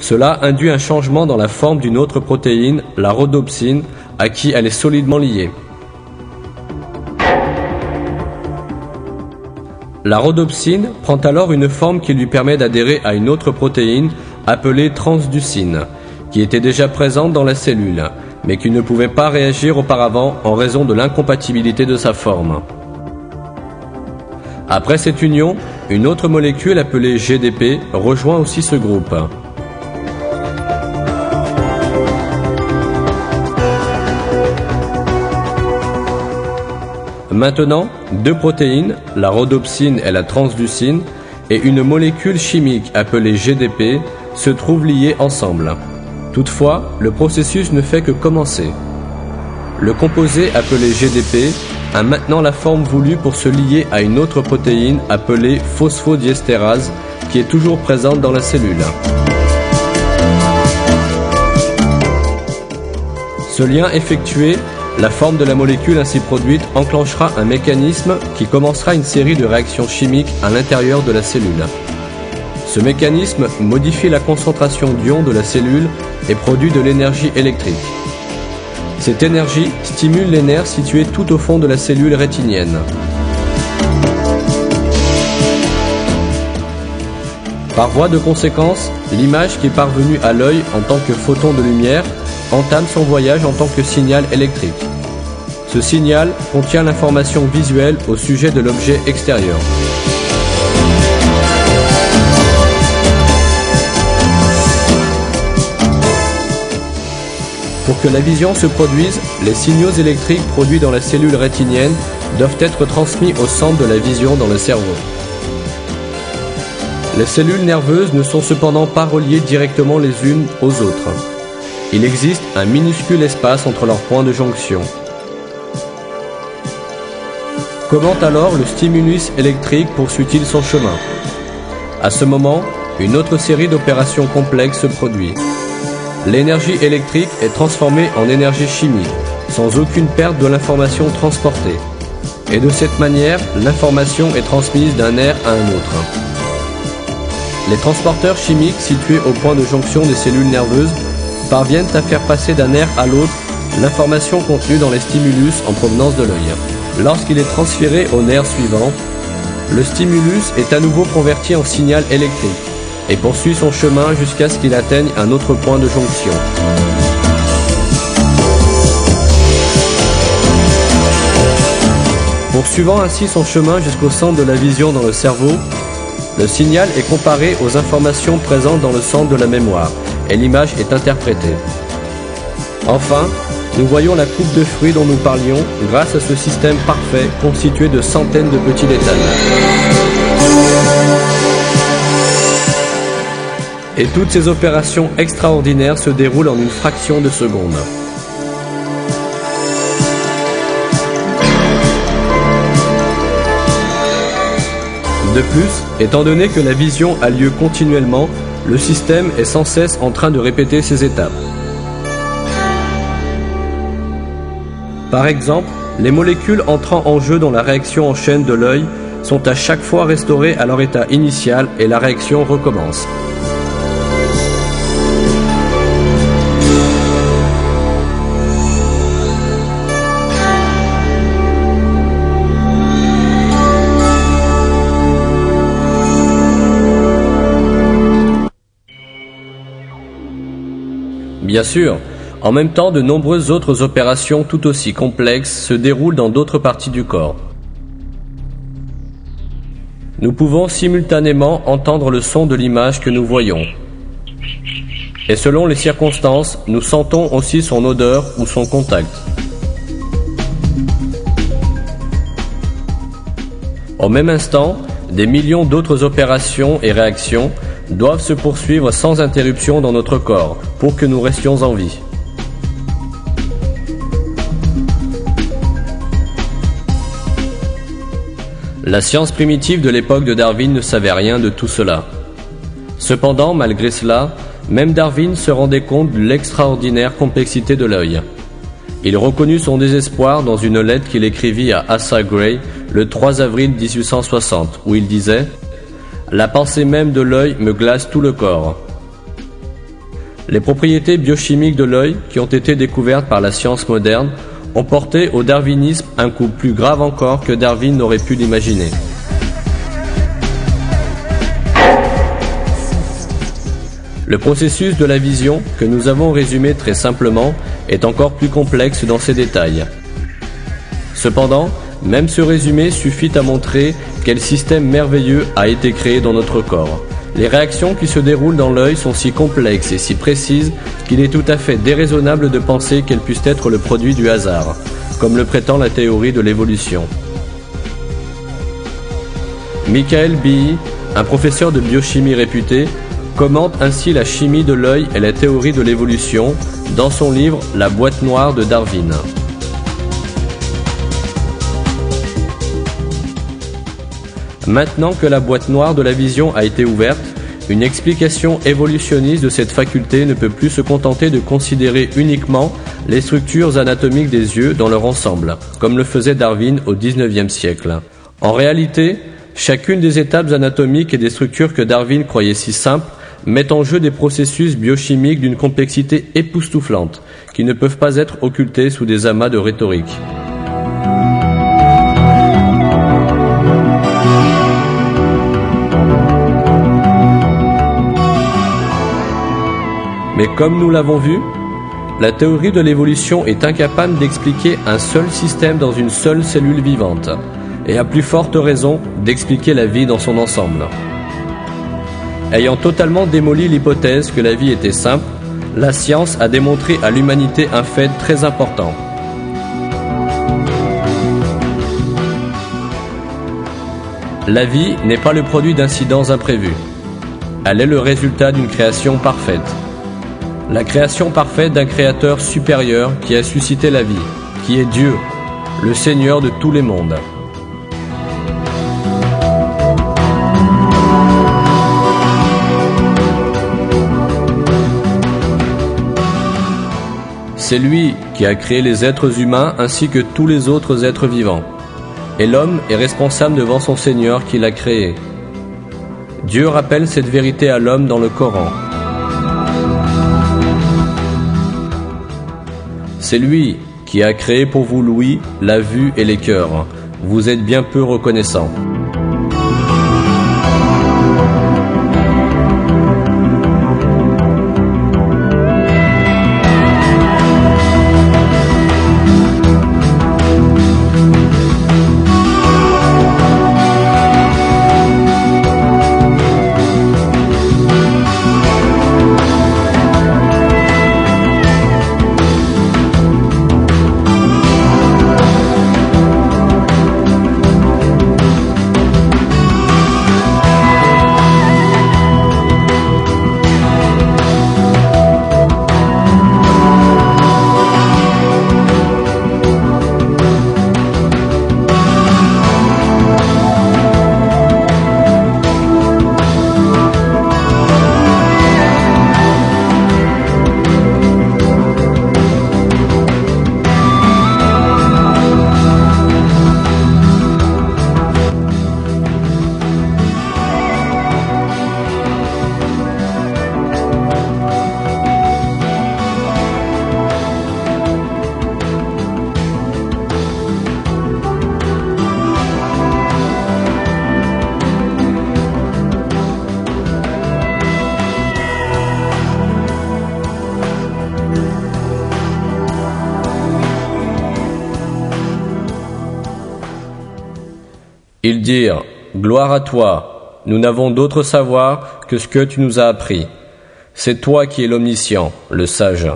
Cela induit un changement dans la forme d'une autre protéine, la rhodopsine, à qui elle est solidement liée. La rhodopsine prend alors une forme qui lui permet d'adhérer à une autre protéine appelée transducine, qui était déjà présente dans la cellule, mais qui ne pouvait pas réagir auparavant en raison de l'incompatibilité de sa forme. Après cette union, une autre molécule appelée GDP rejoint aussi ce groupe. Maintenant, deux protéines, la rhodopsine et la transducine, et une molécule chimique appelée GDP se trouvent liées ensemble. Toutefois, le processus ne fait que commencer. Le composé appelé GDP a maintenant la forme voulue pour se lier à une autre protéine appelée phosphodiestérase qui est toujours présente dans la cellule. Ce lien effectué, la forme de la molécule ainsi produite enclenchera un mécanisme qui commencera une série de réactions chimiques à l'intérieur de la cellule. Ce mécanisme modifie la concentration d'ions de la cellule et produit de l'énergie électrique. Cette énergie stimule les nerfs situés tout au fond de la cellule rétinienne. Par voie de conséquence, l'image qui est parvenue à l'œil en tant que photon de lumière entame son voyage en tant que signal électrique. Ce signal contient l'information visuelle au sujet de l'objet extérieur. Pour que la vision se produise, les signaux électriques produits dans la cellule rétinienne doivent être transmis au centre de la vision dans le cerveau. Les cellules nerveuses ne sont cependant pas reliées directement les unes aux autres. Il existe un minuscule espace entre leurs points de jonction. Comment alors le stimulus électrique poursuit-il son chemin? À ce moment, une autre série d'opérations complexes se produit. L'énergie électrique est transformée en énergie chimique, sans aucune perte de l'information transportée. Et de cette manière, l'information est transmise d'un nerf à un autre. Les transporteurs chimiques situés au point de jonction des cellules nerveuses parviennent à faire passer d'un nerf à l'autre l'information contenue dans les stimulus en provenance de l'œil. Lorsqu'il est transféré au nerf suivant, le stimulus est à nouveau converti en signal électrique et poursuit son chemin jusqu'à ce qu'il atteigne un autre point de jonction. Poursuivant ainsi son chemin jusqu'au centre de la vision dans le cerveau, le signal est comparé aux informations présentes dans le centre de la mémoire et l'image est interprétée. Enfin, nous voyons la coupe de fruits dont nous parlions grâce à ce système parfait constitué de centaines de petits détails. Et toutes ces opérations extraordinaires se déroulent en une fraction de seconde. De plus, étant donné que la vision a lieu continuellement, le système est sans cesse en train de répéter ces étapes. Par exemple, les molécules entrant en jeu dans la réaction en chaîne de l'œil sont à chaque fois restaurées à leur état initial et la réaction recommence. Bien sûr, en même temps, de nombreuses autres opérations tout aussi complexes se déroulent dans d'autres parties du corps. Nous pouvons simultanément entendre le son de l'image que nous voyons. Et selon les circonstances, nous sentons aussi son odeur ou son contact. Au même instant, des millions d'autres opérations et réactions doivent se poursuivre sans interruption dans notre corps pour que nous restions en vie. La science primitive de l'époque de Darwin ne savait rien de tout cela. Cependant, malgré cela, même Darwin se rendait compte de l'extraordinaire complexité de l'œil. Il reconnut son désespoir dans une lettre qu'il écrivit à Asa Gray le 3 avril 1860, où il disait « La pensée même de l'œil me glace tout le corps. Les propriétés biochimiques de l'œil, qui ont été découvertes par la science moderne, ont porté au darwinisme un coup plus grave encore que Darwin n'aurait pu l'imaginer. Le processus de la vision, que nous avons résumé très simplement, est encore plus complexe dans ses détails. Cependant, même ce résumé suffit à montrer quel système merveilleux a été créé dans notre corps. Les réactions qui se déroulent dans l'œil sont si complexes et si précises qu'il est tout à fait déraisonnable de penser qu'elles puissent être le produit du hasard, comme le prétend la théorie de l'évolution. Michael Behe, un professeur de biochimie réputé, commente ainsi la chimie de l'œil et la théorie de l'évolution dans son livre « La boîte noire de Darwin ». Maintenant que la boîte noire de la vision a été ouverte, une explication évolutionniste de cette faculté ne peut plus se contenter de considérer uniquement les structures anatomiques des yeux dans leur ensemble, comme le faisait Darwin au XIXe siècle. En réalité, chacune des étapes anatomiques et des structures que Darwin croyait si simples met en jeu des processus biochimiques d'une complexité époustouflante, qui ne peuvent pas être occultés sous des amas de rhétorique. Mais comme nous l'avons vu, la théorie de l'évolution est incapable d'expliquer un seul système dans une seule cellule vivante, et à plus forte raison d'expliquer la vie dans son ensemble. Ayant totalement démoli l'hypothèse que la vie était simple, la science a démontré à l'humanité un fait très important. La vie n'est pas le produit d'incidents imprévus. Elle est le résultat d'une création parfaite. La création parfaite d'un créateur supérieur qui a suscité la vie, qui est Dieu, le Seigneur de tous les mondes. C'est lui qui a créé les êtres humains ainsi que tous les autres êtres vivants. Et l'homme est responsable devant son Seigneur qui l'a créé. Dieu rappelle cette vérité à l'homme dans le Coran. C'est lui qui a créé pour vous l'ouïe, la vue et les cœurs. Vous êtes bien peu reconnaissants. Ils dirent, « Gloire à toi, nous n'avons d'autre savoir que ce que tu nous as appris. C'est toi qui es l'omniscient, le sage. »